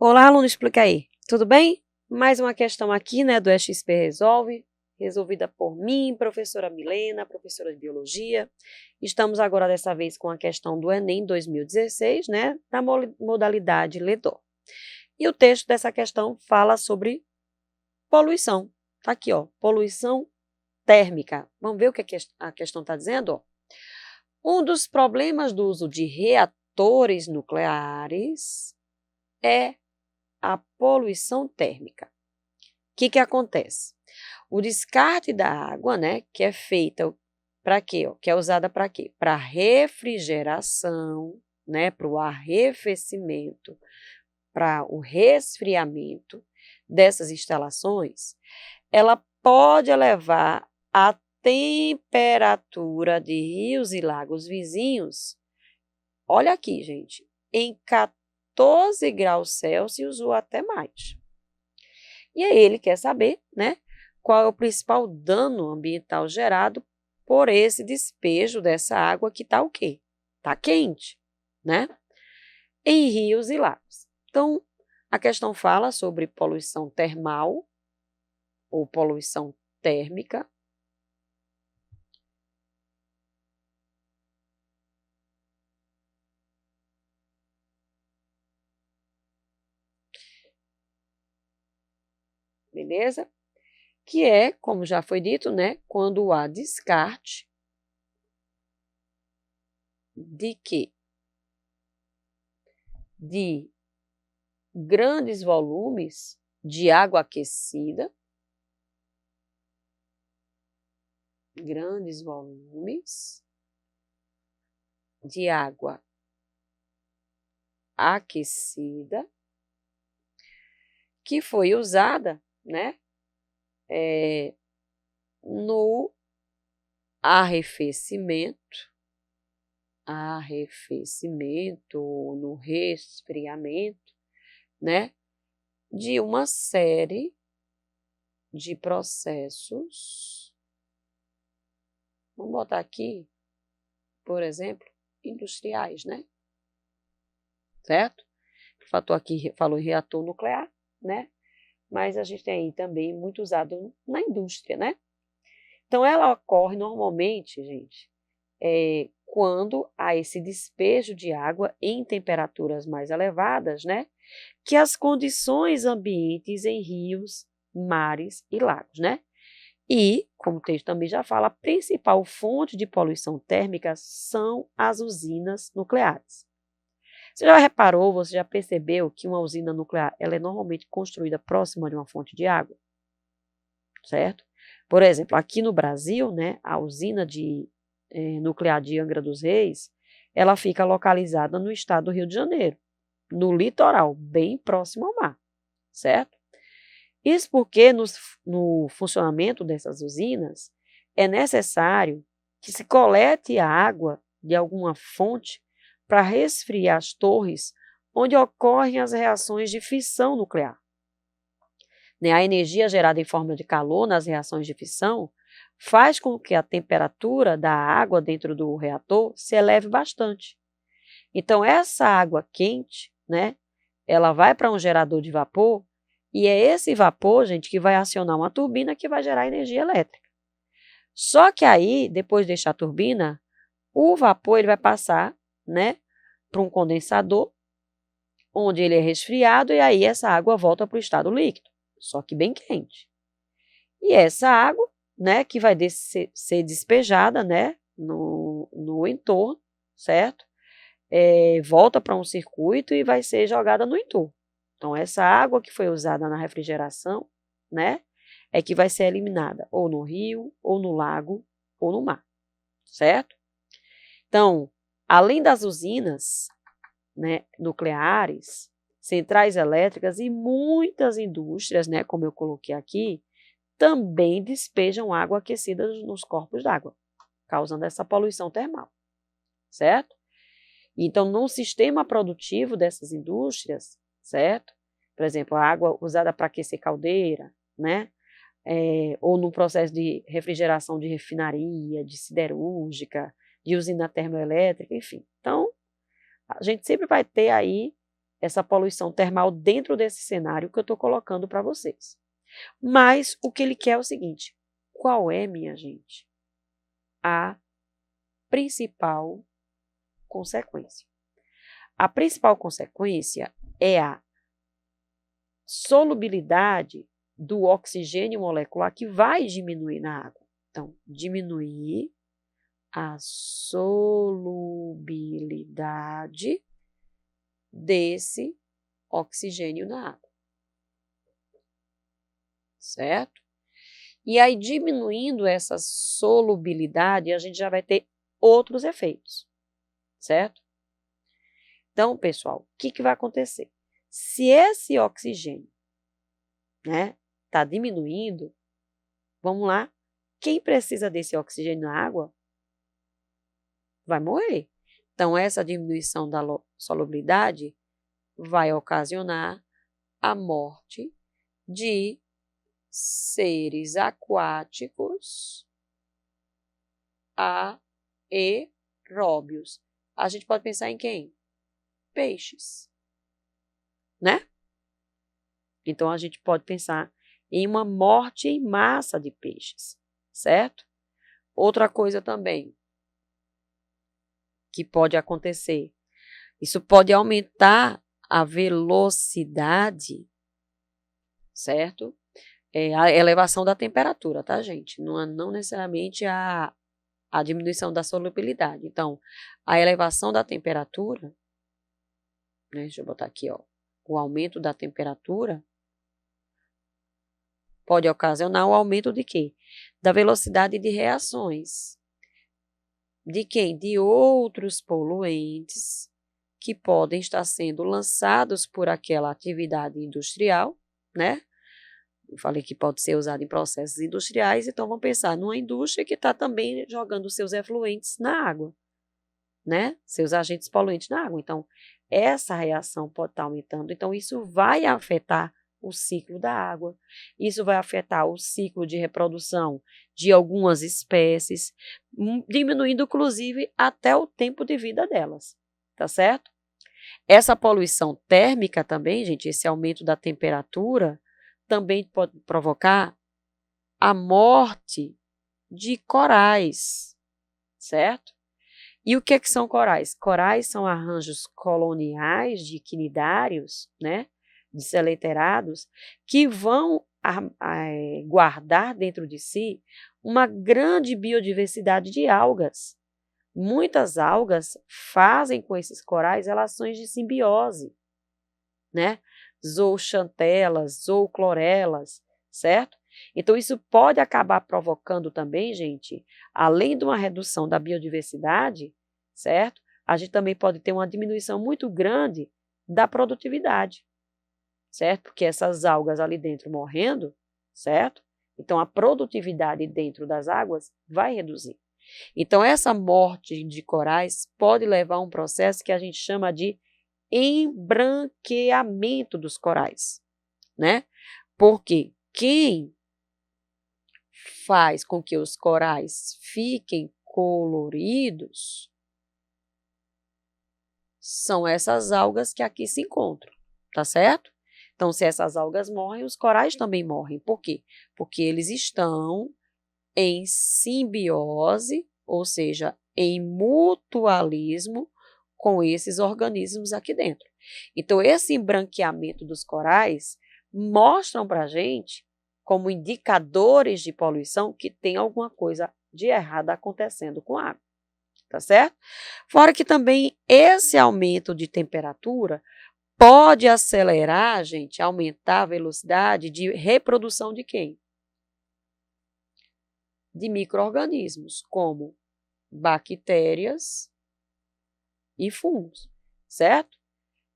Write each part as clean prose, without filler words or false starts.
Olá, aluno, explica aí. Tudo bem? Mais uma questão aqui, né, do EXP Resolve, resolvida por mim, professora Milena, professora de Biologia. Estamos agora, dessa vez, com a questão do Enem 2016, né, da modalidade LEDO. E o texto dessa questão fala sobre poluição. Tá aqui, ó, poluição térmica. Vamos ver o que a questão está dizendo? Ó. Um dos problemas do uso de reatores nucleares é a poluição térmica. O que acontece? O descarte da água, né, que é feita para quê? Que é usada para quê? Para refrigeração, né, para o arrefecimento, para o resfriamento dessas instalações, ela pode elevar a temperatura de rios e lagos vizinhos, olha aqui, gente, em 14 graus Celsius ou até mais. E aí ele quer saber, né, qual é o principal dano ambiental gerado por esse despejo dessa água que está o quê? Está quente, né? Em rios e lagos. Então, a questão fala sobre poluição termal ou poluição térmica. Beleza? Que é, como já foi dito, né, quando há descarte de quê? De grandes volumes de água aquecida, grandes volumes de água aquecida que foi usada, né, no arrefecimento, no resfriamento, né, de uma série de processos. Vamos botar aqui, por exemplo, industriais, né? Certo? O fator aqui falou em reator nuclear, né? Mas a gente tem aí também muito usado na indústria, né? Então, ela ocorre normalmente, gente, quando há esse despejo de água em temperaturas mais elevadas, né? Que as condições ambientes em rios, mares e lagos, né? E, como o texto também já fala, a principal fonte de poluição térmica são as usinas nucleares. Você já reparou, você já percebeu que uma usina nuclear ela é normalmente construída próxima de uma fonte de água? Certo? Por exemplo, aqui no Brasil, né, a usina nuclear de Angra dos Reis, ela fica localizada no estado do Rio de Janeiro, no litoral, bem próximo ao mar, certo? Isso porque no funcionamento dessas usinas é necessário que se colete a água de alguma fonte para resfriar as torres onde ocorrem as reações de fissão nuclear. Né, a energia gerada em forma de calor nas reações de fissão faz com que a temperatura da água dentro do reator se eleve bastante. Então, essa água quente, né, ela vai para um gerador de vapor e é esse vapor, gente, que vai acionar uma turbina que vai gerar energia elétrica. Só que aí, depois de deixar a turbina, o vapor ele vai passar, né, para um condensador, onde ele é resfriado e aí essa água volta para o estado líquido, só que bem quente. E essa água, né, que vai ser despejada, né, no entorno, certo? Volta para um circuito e vai ser jogada no entorno. Então, essa água que foi usada na refrigeração, né, é que vai ser eliminada ou no rio, ou no lago, ou no mar, certo? Então, além das usinas, né, nucleares, centrais elétricas e muitas indústrias, né, como eu coloquei aqui, também despejam água aquecida nos corpos d'água, causando essa poluição termal, certo? Então, no sistema produtivo dessas indústrias, certo? Por exemplo, a água usada para aquecer caldeira, né? Ou no processo de refrigeração de refinaria, de siderúrgica, de usina termoelétrica, enfim. Então, a gente sempre vai ter aí essa poluição termal dentro desse cenário que eu estou colocando para vocês. Mas o que ele quer é o seguinte: qual é, minha gente, a principal consequência? A principal consequência é a solubilidade do oxigênio molecular, que vai diminuir na água. Então, diminuir a solubilidade desse oxigênio na água. Certo? E aí, diminuindo essa solubilidade, a gente já vai ter outros efeitos. Certo? Então, pessoal, o que vai acontecer? Se esse oxigênio, né, está diminuindo, vamos lá, quem precisa desse oxigênio na água vai morrer. Então, essa diminuição da solubilidade vai ocasionar a morte de seres aquáticos aeróbios. A gente pode pensar em quem? Peixes, né? Então, a gente pode pensar em uma morte em massa de peixes, certo? Outra coisa também que pode acontecer, isso pode aumentar a velocidade, certo? A elevação da temperatura, tá, gente? Não necessariamente a diminuição da solubilidade. Então, a elevação da temperatura, né, deixa eu botar aqui, ó, o aumento da temperatura pode ocasionar o aumento de quê? Da velocidade de reações. De quem? De outros poluentes que podem estar sendo lançados por aquela atividade industrial, né? Eu falei que pode ser usado em processos industriais, então vamos pensar numa indústria que está também jogando seus efluentes na água, né? Seus agentes poluentes na água. Então, essa reação pode estar aumentando. Então, isso vai afetar o ciclo da água. Isso vai afetar o ciclo de reprodução de algumas espécies, diminuindo, inclusive, até o tempo de vida delas. Tá certo? Essa poluição térmica também, gente, esse aumento da temperatura, também pode provocar a morte de corais, certo? E o que são corais? Corais são arranjos coloniais de quinidários, né, de seleterados, que vão guardar dentro de si uma grande biodiversidade de algas. Muitas algas fazem com esses corais relações de simbiose, né? Zooxantelas, zooclorelas, certo? Então, isso pode acabar provocando também, gente, além de uma redução da biodiversidade, certo? A gente também pode ter uma diminuição muito grande da produtividade, certo? Porque essas algas ali dentro morrendo, certo? Então, a produtividade dentro das águas vai reduzir. Então, essa morte de corais pode levar a um processo que a gente chama de embranqueamento dos corais, né? Porque quem faz com que os corais fiquem coloridos são essas algas que aqui se encontram, tá certo? Então, se essas algas morrem, os corais também morrem. Por quê? Porque eles estão em simbiose, ou seja, em mutualismo com esses organismos aqui dentro. Então, esse embranqueamento dos corais mostram para a gente, como indicadores de poluição, que tem alguma coisa de errado acontecendo com a água, tá certo? Fora que também esse aumento de temperatura pode acelerar, gente, aumentar a velocidade de reprodução de quem? De micro-organismos, como bactérias e fungos, certo?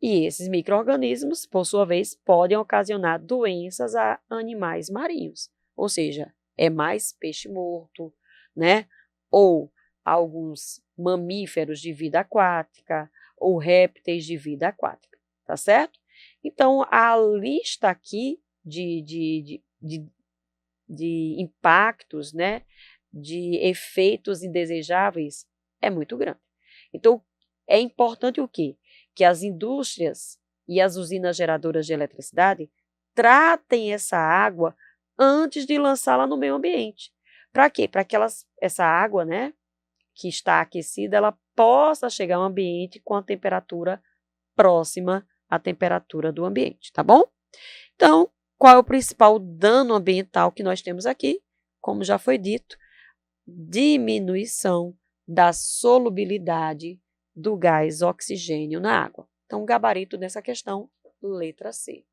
E esses micro-organismos, por sua vez, podem ocasionar doenças a animais marinhos, ou seja, é mais peixe morto, né? Ou alguns mamíferos de vida aquática, ou répteis de vida aquática, tá certo? Então, a lista aqui de impactos, né, de efeitos indesejáveis é muito grande. Então, é importante o quê? Que as indústrias e as usinas geradoras de eletricidade tratem essa água antes de lançá-la no meio ambiente. Para quê? Para que essa água, né, que está aquecida, ela possa chegar ao ambiente com a temperatura próxima à temperatura do ambiente, tá bom? Então, qual é o principal dano ambiental que nós temos aqui? Como já foi dito, diminuição da solubilidade do gás oxigênio na água. Então, o gabarito dessa questão, letra C.